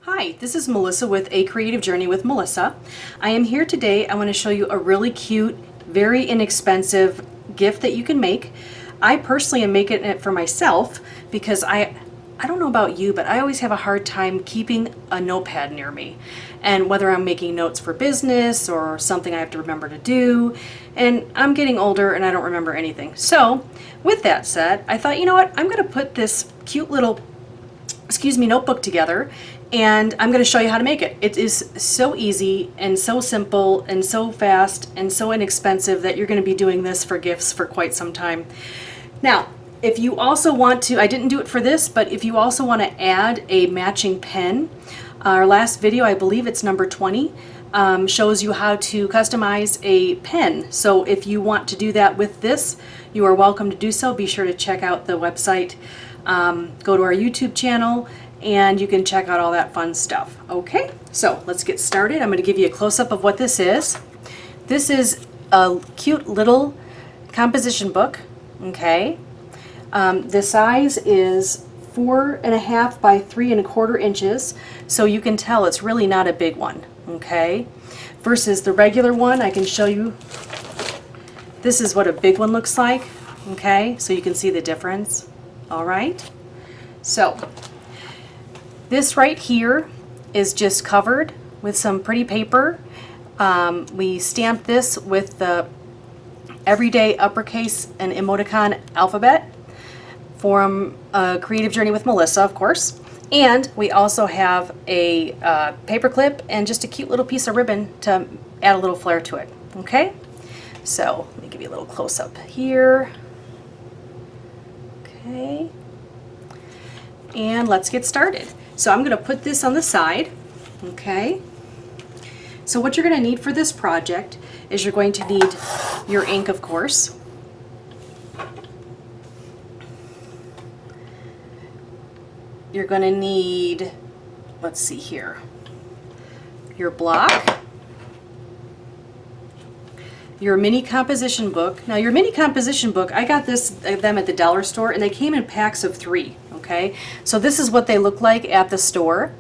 Hi, this is Melissa with A Creative Journey with Melissa. I am here today. I want to show you a really cute, very inexpensive gift that you can make. I personally am making it for myself because I don't know about you, but I always have a hard time keeping a notepad near me. And whether I'm making notes for business or something I have to remember to do, and I'm getting older and I don't remember anything. So with that said, I thought, you know what, I'm going to put this cute little notebook together, and I'm going to show you how to make it. It is so easy and so simple and so fast and so inexpensive that you're going to be doing this for gifts for quite some time. Now, if you also want to, I didn't do it for this, but if you also want to add a matching pen, our last video, I believe it's number 20, shows you how to customize a pen. So if you want to do that with this, you are welcome to do so. Be sure to check out the website, go to our YouTube channel, and you can check out all that fun stuff. Okay, so let's get started. I'm going to give you a close-up of what this is. This is a cute little composition book. Okay, the size is 4.5 by 3.25 inches, so you can tell it's really not a big one. Okay, versus the regular one, I can show you. This is what a big one looks like. Okay, so you can see the difference. All right, so this right here is just covered with some pretty paper. We stamped this with the everyday uppercase and emoticon alphabet from Creative Journey with Melissa, of course. And we also have a paper clip and just a cute little piece of ribbon to add a little flair to it. Okay, so let me give you a little close-up here. Okay, and let's get started. So I'm going to put this on the side. Okay, so what you're going to need for this project is you're going to need your ink, of course. You're going to need, let's see here, your block, your mini composition book. Now your mini composition book, I got them at the dollar store, and they came in packs of 3. Okay, so this is what they look like at the store,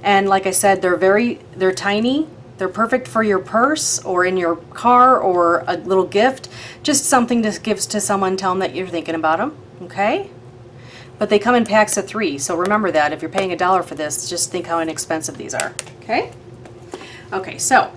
and like I said, they're tiny. They're perfect for your purse or in your car or a little gift, just something to give to someone, tell them that you're thinking about them. Okay, but they come in packs of 3, so remember that if you're paying $1 for this, just think how inexpensive these are. Okay, so,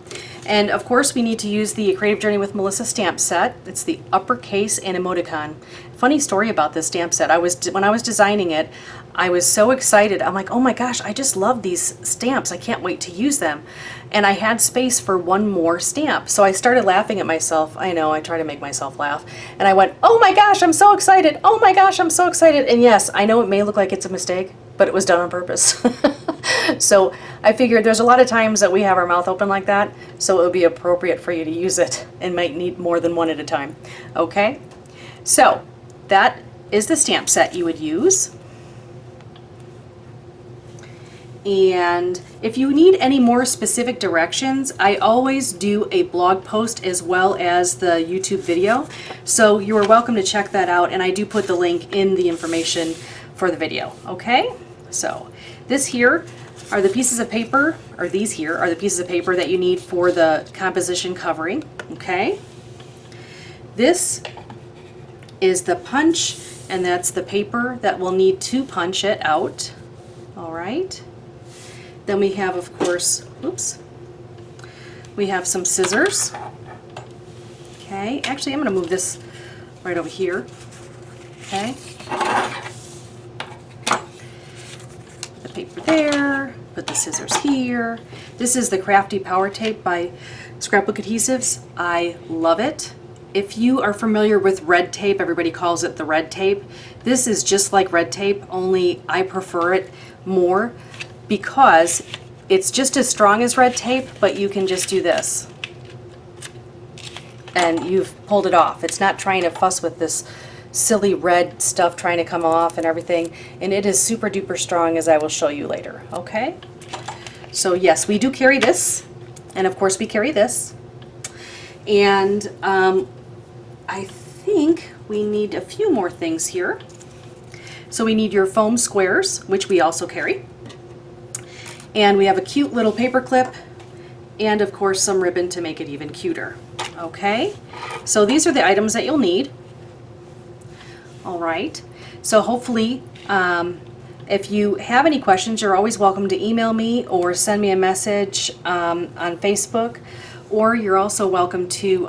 and of course we need to use the Creative Journey with Melissa stamp set. It's the uppercase and emoticon. Funny story about this stamp set. When I was designing it, I was so excited. I'm like, oh my gosh, I just love these stamps. I can't wait to use them. And I had space for one more stamp. So I started laughing at myself. I know, I try to make myself laugh. And I went, oh my gosh, I'm so excited. Oh my gosh, I'm so excited. And yes, I know it may look like it's a mistake, but it was done on purpose. So I figured there's a lot of times that we have our mouth open like that, so it would be appropriate for you to use it and might need more than one at a time. Okay, so that is the stamp set you would use. And if you need any more specific directions, I always do a blog post as well as the YouTube video, so you are welcome to check that out, and I do put the link in the information for the video. Okay, so this here are the pieces of paper, or these here are the pieces of paper that you need for the composition covering. Okay, this is the punch, and that's the paper that we'll need to punch it out. All right, then we have, of course, we have some scissors. Okay, actually I'm going to move this right over here. Okay, the paper there, put the scissors here. This is the Crafty Power Tape by Scrapbook Adhesives. I love it. If you are familiar with red tape, everybody calls it the red tape. This is just like red tape, only I prefer it more because it's just as strong as red tape, but you can just do this and you've pulled it off. It's not trying to fuss with this silly red stuff trying to come off and everything, and it is super duper strong, as I will show you later. Okay, so yes, we do carry this, and of course we carry this, and I think we need a few more things here. So we need your foam squares, which we also carry. And we have a cute little paper clip and of course some ribbon to make it even cuter. Okay, so these are the items that you'll need. All right, so hopefully if you have any questions, you're always welcome to email me or send me a message on Facebook, or you're also welcome to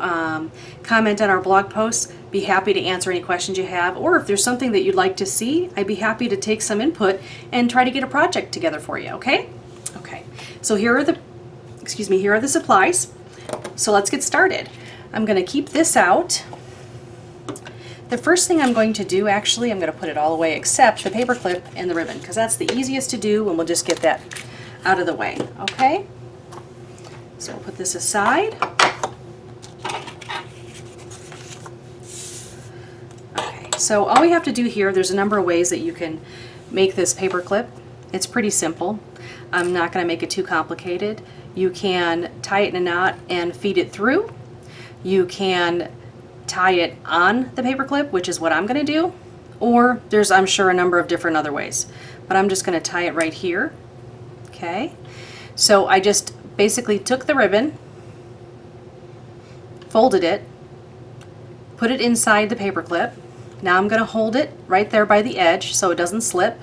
comment on our blog posts. Be happy to answer any questions you have, or if there's something that you'd like to see, I'd be happy to take some input and try to get a project together for you, okay? Okay, so here are the supplies. So let's get started. I'm gonna keep this out. The first thing I'm going to do, actually, I'm gonna put it all away except the paper clip and the ribbon, because that's the easiest to do, and we'll just get that out of the way, okay? So we'll put this aside. Okay, so all we have to do here, there's a number of ways that you can make this paper clip. It's pretty simple. I'm not gonna make it too complicated. You can tie it in a knot and feed it through. You can tie it on the paper clip, which is what I'm gonna do, or there's, I'm sure, a number of different other ways, but I'm just gonna tie it right here, okay? So I just basically took the ribbon, folded it, put it inside the paper clip. Now I'm gonna hold it right there by the edge so it doesn't slip.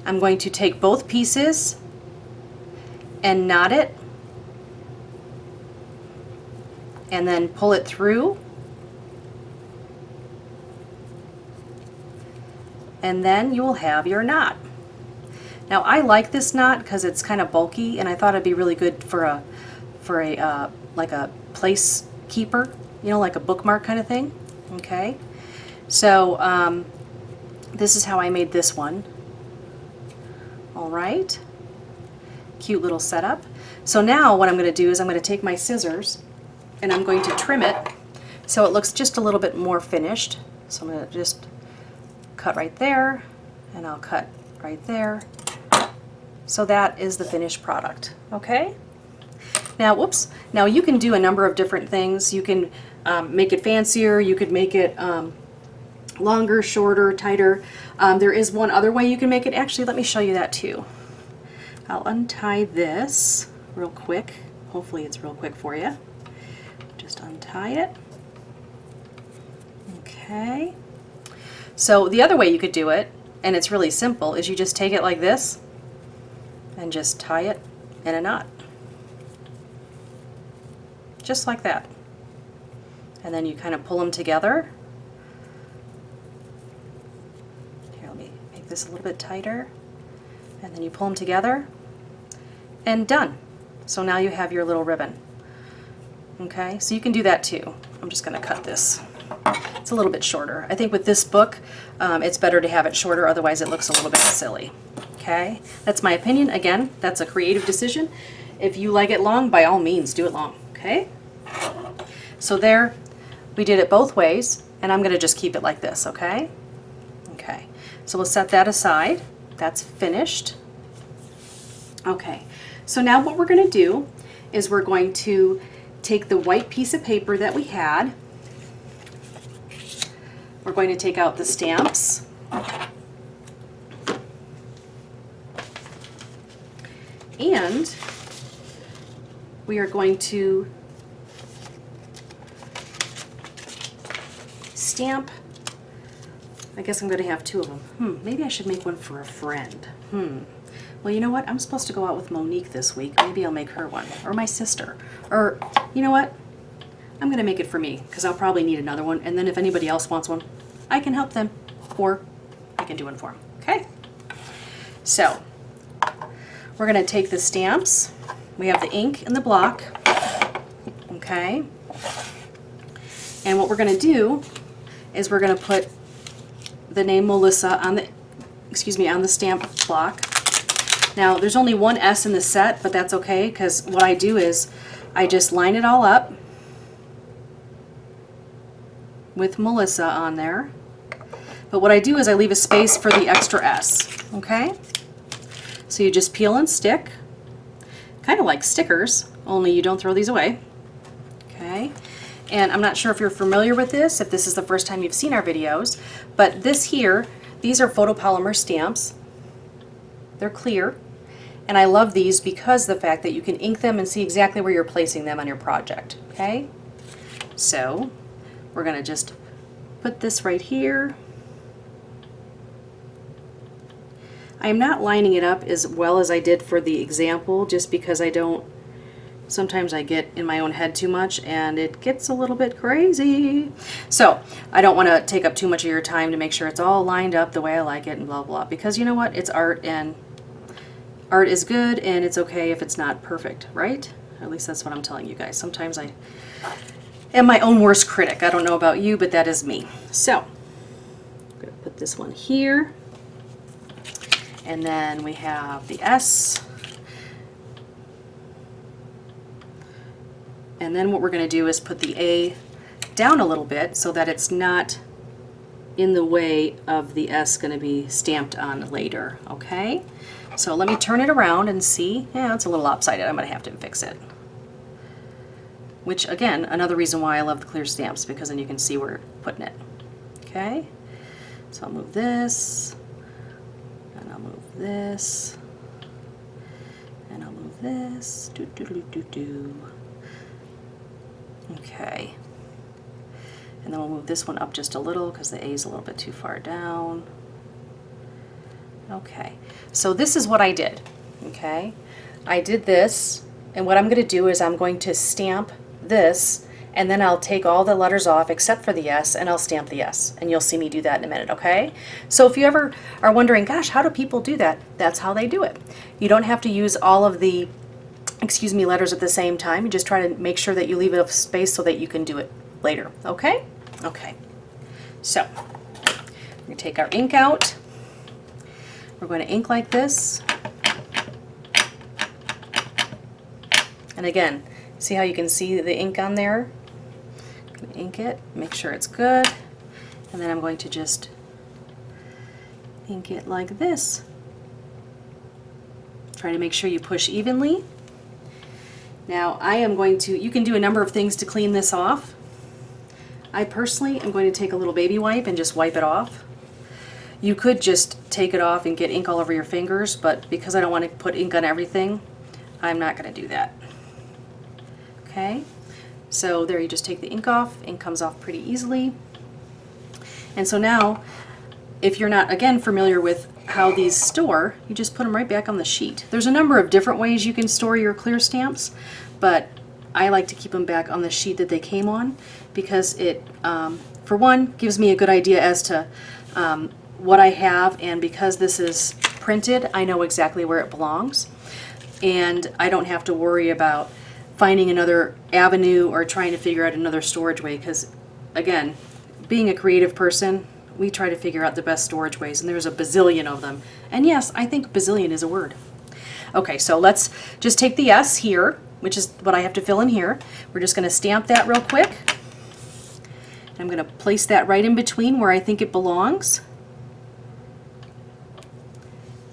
I'm going to take both pieces and knot it, and then pull it through, and then you will have your knot. Now I like this knot because it's kind of bulky, and I thought it'd be really good for a like a place keeper, you know, like a bookmark kind of thing. Okay, so this is how I made this one. All right, cute little setup. So now what I'm going to do is I'm going to take my scissors and I'm going to trim it so it looks just a little bit more finished. So I'm going to just cut right there, and I'll cut right there. So that is the finished product, okay? Now, whoops, now you can do a number of different things. You can make it fancier, you could make it longer, shorter, tighter. There is one other way you can make it. Actually, let me show you that too. I'll untie this real quick. Hopefully it's real quick for you. Just untie it. Okay. So the other way you could do it, and it's really simple, is you just take it like this and just tie it in a knot. Just like that. And then you kind of pull them together. Here, let me make this a little bit tighter. And then you pull them together, and done. So now you have your little ribbon. Okay, so you can do that too. I'm just going to cut this. It's a little bit shorter. I think with this book, it's better to have it shorter, otherwise it looks a little bit silly. Okay, that's my opinion. Again, that's a creative decision. If you like it long, by all means, do it long. Okay, so there, we did it both ways, and I'm going to just keep it like this. Okay, okay, so we'll set that aside. That's finished. Okay, so now what we're going to do is we're going to take the white piece of paper that we had. We're going to take out the stamps. And we are going to stamp. I guess I'm going to have two of them. Maybe I should make one for a friend. Well, you know what? I'm supposed to go out with Monique this week. Maybe I'll make her one. Or my sister. Or, you know what? I'm going to make it for me, because I'll probably need another one. And then if anybody else wants one, I can help them. Or I can do one for them. Okay? So, we're going to take the stamps. We have the ink and the block. Okay? And what we're going to do is we're going to put the name Melissa on the, on the stamp block. Now, there's only one S in the set, but that's okay, because what I do is I just line it all up with Melissa on there. But what I do is I leave a space for the extra S, okay? So you just peel and stick, kind of like stickers, only you don't throw these away, okay? And I'm not sure if you're familiar with this, if this is the first time you've seen our videos, but this here, these are photopolymer stamps. They're clear, And I love these because of the fact that you can ink them and see exactly where you're placing them on your project, okay? So we're gonna just put this right here. I'm not lining it up as well as I did for the example, just because sometimes I get in my own head too much and it gets a little bit crazy. So I don't want to take up too much of your time to make sure it's all lined up the way I like it and blah, blah, because you know what? It's art, and art is good, and it's okay if it's not perfect, right? At least that's what I'm telling you guys. Sometimes I am my own worst critic. I don't know about you, but that is me. So I'm going to put this one here. And then we have the S. And then what we're going to do is put the A down a little bit so that it's not in the way of the S going to be stamped on later, okay? So let me turn it around and see. Yeah, it's a little lopsided. I'm going to have to fix it. Which, again, another reason why I love the clear stamps, because then you can see where you're putting it. Okay? So I'll move this, and I'll move this, and I'll move this. Do, do, do, do, do. Okay. And then we'll move this one up just a little because the A is a little bit too far down. Okay, so this is what I did, okay? I did this, and what I'm going to do is I'm going to stamp this, and then I'll take all the letters off except for the S, and I'll stamp the S, and you'll see me do that in a minute, okay? So if you ever are wondering, gosh, how do people do that? That's how they do it. You don't have to use all of the, letters at the same time. You just try to make sure that you leave enough space so that you can do it later, okay? Okay, so we're going to take our ink out. We're going to ink like this. And again, see how you can see the ink on there? I'm going to ink it, make sure it's good. And then I'm going to just ink it like this. Try to make sure you push evenly. Now I am going to, you can do a number of things to clean this off. I personally am going to take a little baby wipe and just wipe it off. You could just take it off and get ink all over your fingers, but because I don't want to put ink on everything, I'm not going to do that. Okay, so there you just take the ink off. Ink comes off pretty easily. And so now, if you're not, again, familiar with how these store, you just put them right back on the sheet. There's a number of different ways you can store your clear stamps, but I like to keep them back on the sheet that they came on because it, for one, gives me a good idea as to what I have, and because this is printed, I know exactly where it belongs, and I don't have to worry about finding another avenue or trying to figure out another storage way, because again, being a creative person, we try to figure out the best storage ways, and there's a bazillion of them. And yes, I think bazillion is a word. Okay, so let's just take the S here, which is what I have to fill in here. We're just going to stamp that real quick. I'm going to place that right in between where I think it belongs.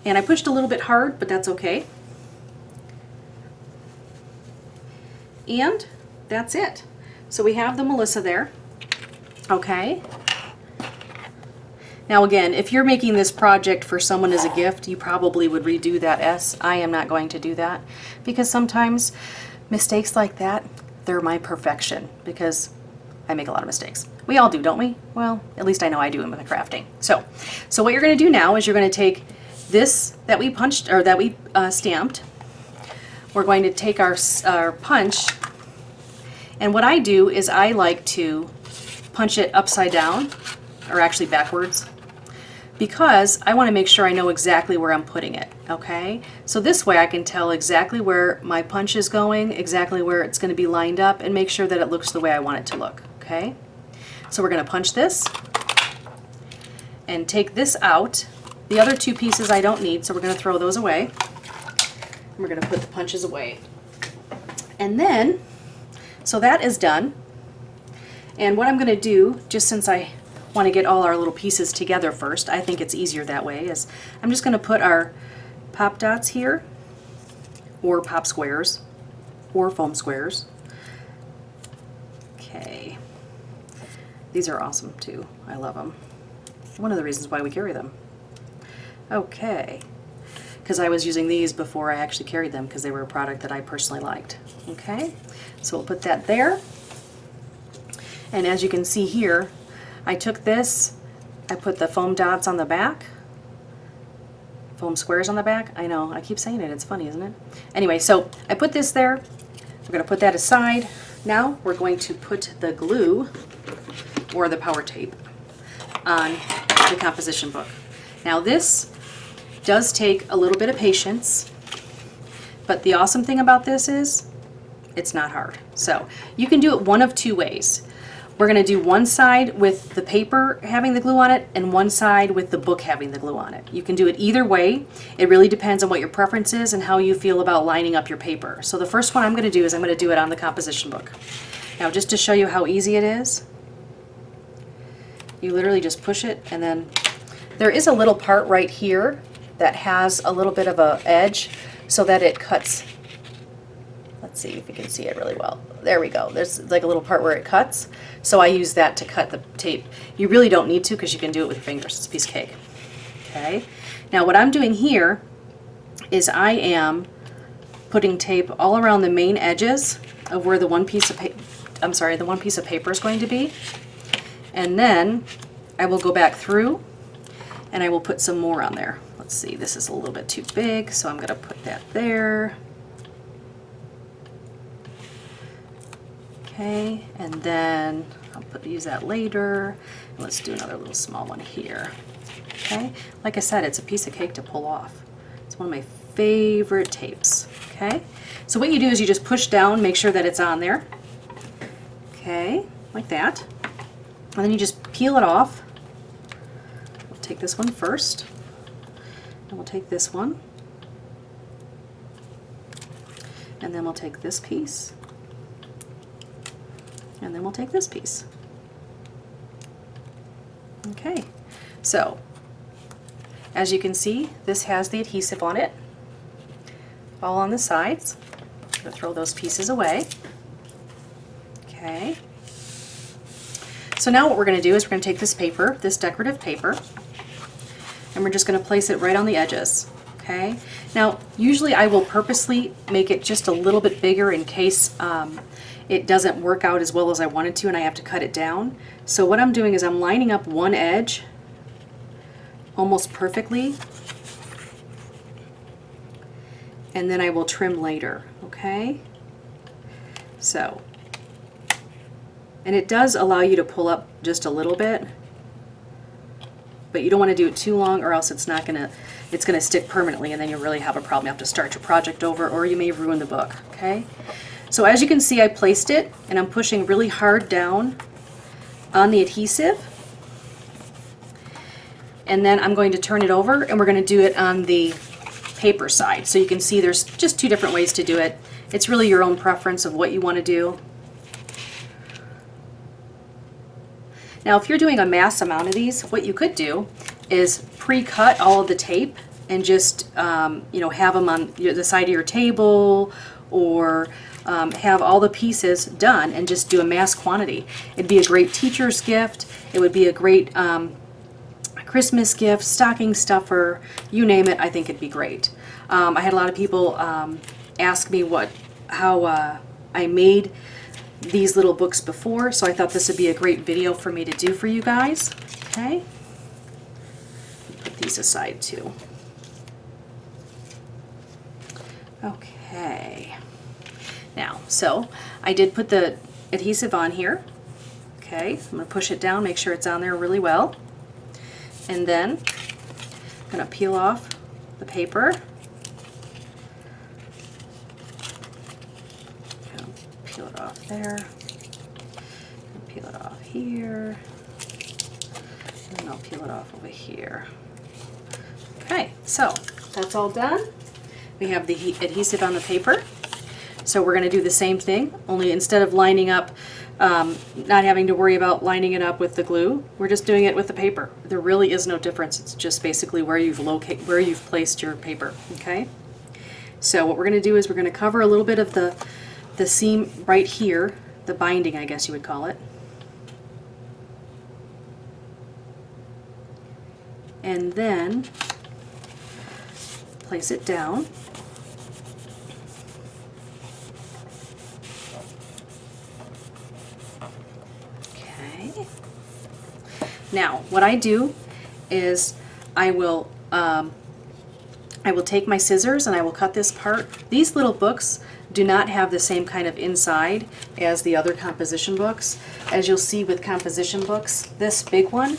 And I pushed a little bit hard, but that's okay. And that's it. So we have the Melissa there. Okay. Now again, if you're making this project for someone as a gift, you probably would redo that S. I am not going to do that because sometimes mistakes like that, they're my perfection because I make a lot of mistakes. We all do, don't we? Well, at least I know I do in my crafting. So what you're going to do now is you're going to take this that we punched, or that we stamped. We're going to take our punch, and what I do is I like to punch it upside down, or actually backwards, because I want to make sure I know exactly where I'm putting it, okay? So this way I can tell exactly where my punch is going, exactly where it's going to be lined up, and make sure that it looks the way I want it to look, okay? So we're going to punch this and take this out. The other two pieces I don't need, so we're going to throw those away. And we're going to put the punches away. And then, so that is done. And what I'm going to do, just since I want to get all our little pieces together first, I think it's easier that way, is I'm just going to put our pop dots here, or pop squares, or foam squares. Okay. These are awesome too. I love them. One of the reasons why we carry them. Okay. because I was using these before I actually carried them because they were a product that I personally liked. Okay, so we'll put that there. And as you can see here, I took this, I put the foam dots on the back, foam squares on the back. I know, I keep saying it, it's funny, isn't it? Anyway, so I put this there. We're going to put that aside. Now we're going to put the glue or the power tape on the composition book. Now this does take a little bit of patience, but the awesome thing about this is it's not hard. So you can do it one of two ways. We're going to do one side with the paper having the glue on it and one side with the book having the glue on it. You can do it either way. It really depends on what your preference is and how you feel about lining up your paper. So the first one I'm going to do is I'm going to do it on the composition book. Now just to show you how easy it is, you literally just push it, and then there is a little part right here that has a little bit of an edge so that it cuts. Let's see if you can see it really well. There we go. There's like a little part where it cuts. So I use that to cut the tape. You really don't need to because you can do it with your fingers. It's a piece of cake. Okay. Now what I'm doing here is I am putting tape all around the main edges of where the one piece of paper is going to be. And then I will go back through and I will put some more on there. Let's see, this is a little bit too big, so I'm going to put that there. Okay, and then I'll use that later. And let's do another little small one here. Okay, like I said, it's a piece of cake to pull off. It's one of my favorite tapes. Okay, so what you do is you just push down, make sure that it's on there. Okay, like that. And then you just peel it off. We'll take this one first. And we'll take this one. And then we'll take this piece. And then we'll take this piece. Okay, so as you can see, this has the adhesive on it, all on the sides. I'm going to throw those pieces away. Okay. So now what we're going to do is we're going to take this paper, this decorative paper, and we're just going to place it right on the edges. Okay. Now, usually I will purposely make it just a little bit bigger in case it doesn't work out as well as I wanted to and I have to cut it down. So what I'm doing is I'm lining up one edge almost perfectly, and then I will trim later. Okay. So, and it does allow you to pull up just a little bit, but you don't want to do it too long or else it's gonna stick permanently and then you'll really have a problem. You have to start your project over or you may ruin the book. Okay, so as you can see, I placed it and I'm pushing really hard down on the adhesive, and then I'm going to turn it over and we're going to do it on the paper side. So you can see there's just two different ways to do it. It's really your own preference of what you want to do. Now, if you're doing a mass amount of these, what you could do is pre-cut all of the tape and just have them on the side of your table, or have all the pieces done and just do a mass quantity. It'd be a great teacher's gift. It would be a great Christmas gift, stocking stuffer, you name it. I think it'd be great. I had a lot of people ask me how I made these little books before, so I thought this would be a great video for me to do for you guys. Okay, put these aside too. Okay, now so I did put the adhesive on here. Okay, I'm going to push it down, make sure it's on there really well, and then I'm going to peel off the paper. Peel it off there, and peel it off here, and then I'll peel it off over here. Okay, so that's all done. We have the adhesive on the paper. So we're going to do the same thing, only instead of lining up, not having to worry about lining it up with the glue, we're just doing it with the paper. There really is no difference. It's just basically where you've placed your paper. Okay. So what we're going to do is we're going to cover a little bit of the seam right here, the binding, I guess you would call it. And then place it down. Okay. Now, what I do is I will take my scissors and I will cut this part. These little books do not have the same kind of inside as the other composition books. As you'll see with composition books, this big one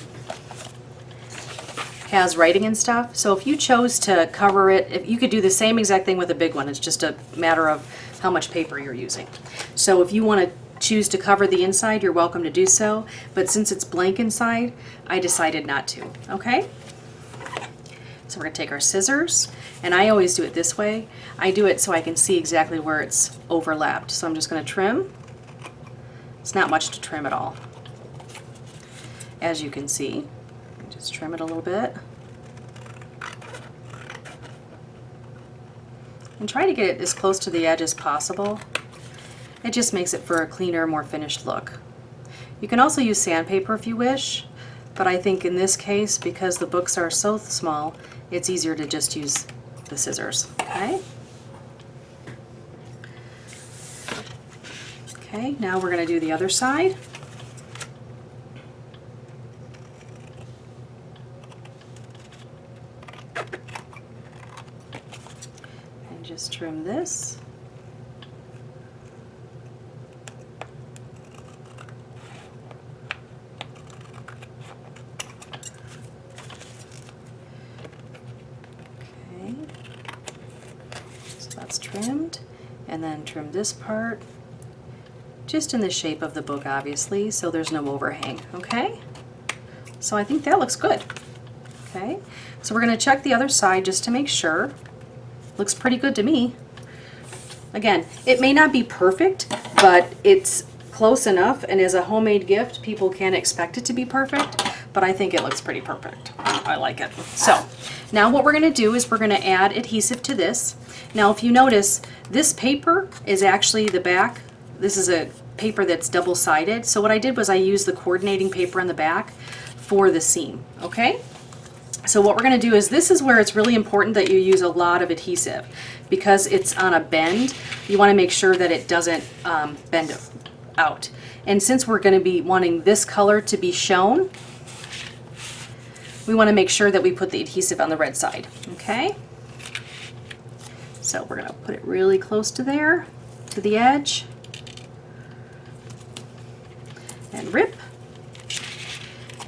has writing and stuff. So if you chose to cover it, if you could do the same exact thing with a big one. It's just a matter of how much paper you're using. So if you want to choose to cover the inside, you're welcome to do so. But since it's blank inside, I decided not to. Okay? So we're going to take our scissors, and I always do it this way. I do it so I can see exactly where it's overlapped. So I'm just going to trim. It's not much to trim at all. As you can see, just trim it a little bit. And try to get it as close to the edge as possible. It just makes it for a cleaner, more finished look. You can also use sandpaper if you wish, but I think in this case, because the books are so small, it's easier to just use the scissors. Okay? Okay, now we're going to do the other side. And just trim this. That's trimmed, and then trim this part just in the shape of the book, obviously, so there's no overhang. Okay, so I think that looks good. Okay, so we're going to check the other side just to make sure. Looks pretty good to me. Again, it may not be perfect, but it's close enough, and as a homemade gift, people can't expect it to be perfect, but I think it looks pretty perfect. I like it. So now what we're going to do is we're going to add adhesive to this. Now if you notice, this paper is actually the back. This is a paper that's double-sided. So what I did was I used the coordinating paper on the back for the seam. Okay? So what we're going to do is, this is where it's really important that you use a lot of adhesive. Because it's on a bend, you want to make sure that it doesn't bend out. And since we're going to be wanting this color to be shown, we want to make sure that we put the adhesive on the red side. Okay? So we're going to put it really close to there, to the edge, and rip,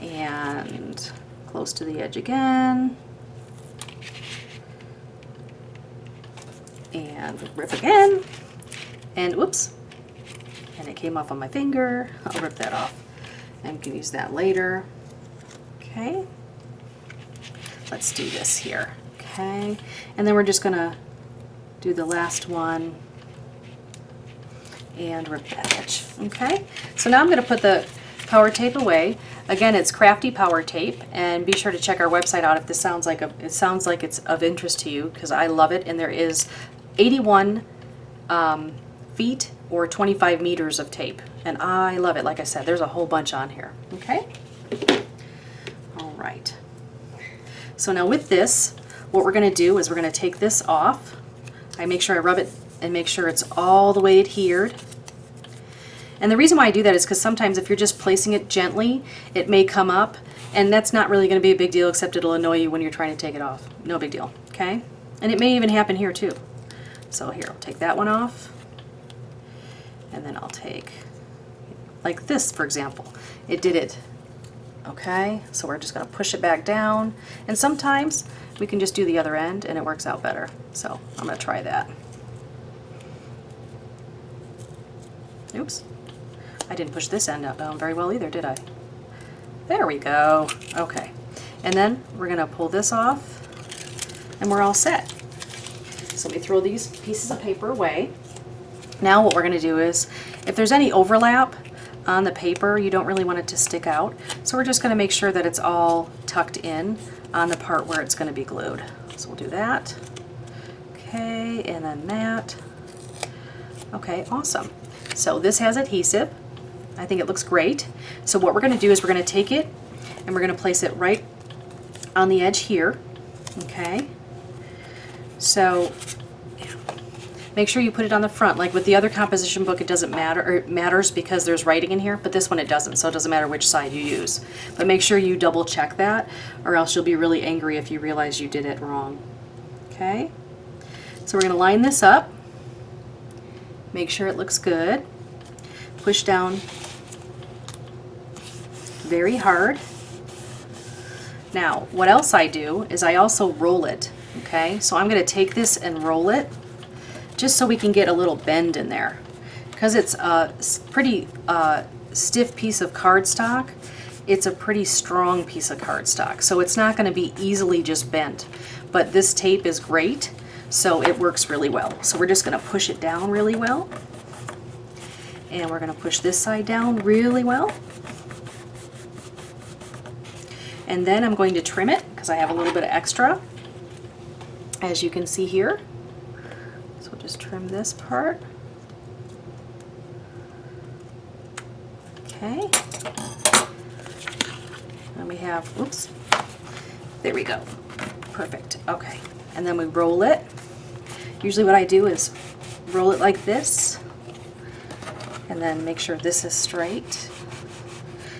and close to the edge again, and rip again, and whoops, and it came off on my finger. I'll rip that off and can use that later. Okay, let's do this here. Okay, and then we're just going to do the last one and rip that edge. Okay, so now I'm going to put the power tape away. Again, it's Crafty Power Tape, and be sure to check our website out if this sounds like it's of interest to you, because I love it. And there is 81 feet or 25 meters of tape, and I love it. Like I said, there's a whole bunch on here. Okay, all right. So now with this, what we're going to do is we're going to take this off. I make sure I rub it and make sure it's all the way adhered. And the reason why I do that is because sometimes if you're just placing it gently, it may come up, and that's not really going to be a big deal, except it'll annoy you when you're trying to take it off. No big deal, okay? And it may even happen here too. So here, I'll take that one off, and then I'll take, like this, for example. It did it, okay? So we're just going to push it back down, and sometimes we can just do the other end and it works out better. So I'm going to try that. Oops. I didn't push this end out down very well either, did I? There we go. Okay. And then we're going to pull this off and we're all set. So we throw these pieces of paper away. Now what we're going to do is, if there's any overlap on the paper, you don't really want it to stick out. So we're just going to make sure that it's all tucked in on the part where it's going to be glued. So we'll do that. Okay, and then that. Okay, awesome. So this has adhesive. I think it looks great. So what we're going to do is we're going to take it and we're going to place it right on the edge here. Okay. So make sure you put it on the front. Like with the other composition book, it doesn't matter, or it matters because there's writing in here, but this one it doesn't, so it doesn't matter which side you use. But make sure you double check that, or else you'll be really angry if you realize you did it wrong. Okay? So we're going to line this up. Make sure it looks good. Push down very hard. Now, what else I do is I also roll it. Okay? So I'm going to take this and roll it, just so we can get a little bend in there. Because it's a pretty stiff piece of cardstock, it's a pretty strong piece of cardstock, so it's not going to be easily just bent. But this tape is great, so it works really well. So we're just going to push it down really well. And we're going to push this side down really well. And then I'm going to trim it, because I have a little bit of extra, as you can see here. So we'll just trim this part. Okay. And we have, oops, there we go. Perfect. Okay. And then we roll it. Usually what I do is roll it like this, and then make sure this is straight.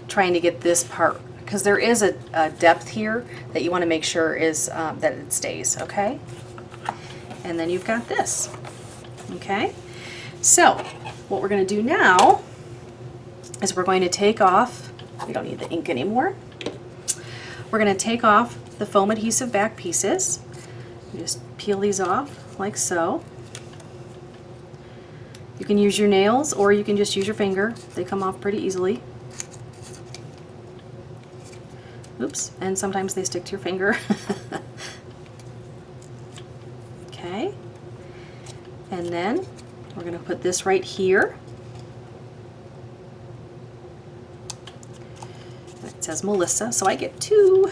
Trying to get this part, because there is a depth here that you want to make sure is that it stays, okay? And then you've got this, okay? So what we're going to do now is we're going to take off, we don't need the ink anymore, we're going to take off the foam adhesive back pieces. You just peel these off like so. You can use your nails or you can just use your finger. They come off pretty easily. Oops, and sometimes they stick to your finger. Okay, and then we're going to put this right here. It says Melissa, so I get 2.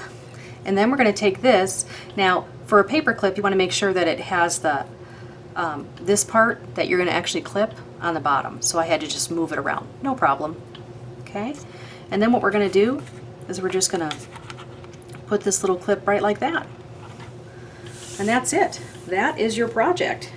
And then we're going to take this. Now, for a paper clip, you want to make sure that it has the this part that you're going to actually clip on the bottom. So I had to just move it around. No problem. Okay, and then what we're going to do is we're just going to put this little clip right like that. And that's it. That is your project.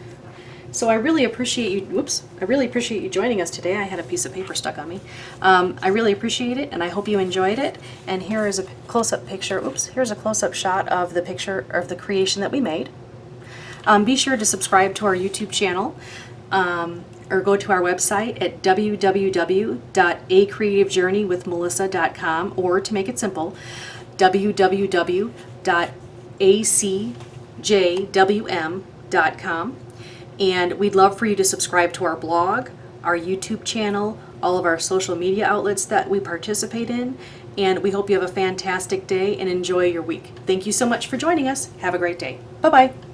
So I really appreciate you, whoops, I really appreciate you joining us today. I had a piece of paper stuck on me. I really appreciate it, and I hope you enjoyed it. And here is a close-up picture, oops, here's a close-up shot of the picture of the creation that we made. Be sure to subscribe to our YouTube channel, or go to our website at www.acreativejourneywithmelissa.com, or to make it simple, www.acjwm.com. And we'd love for you to subscribe to our blog, our YouTube channel, all of our social media outlets that we participate in, and we hope you have a fantastic day and enjoy your week. Thank you so much for joining us. Have a great day. Bye-bye.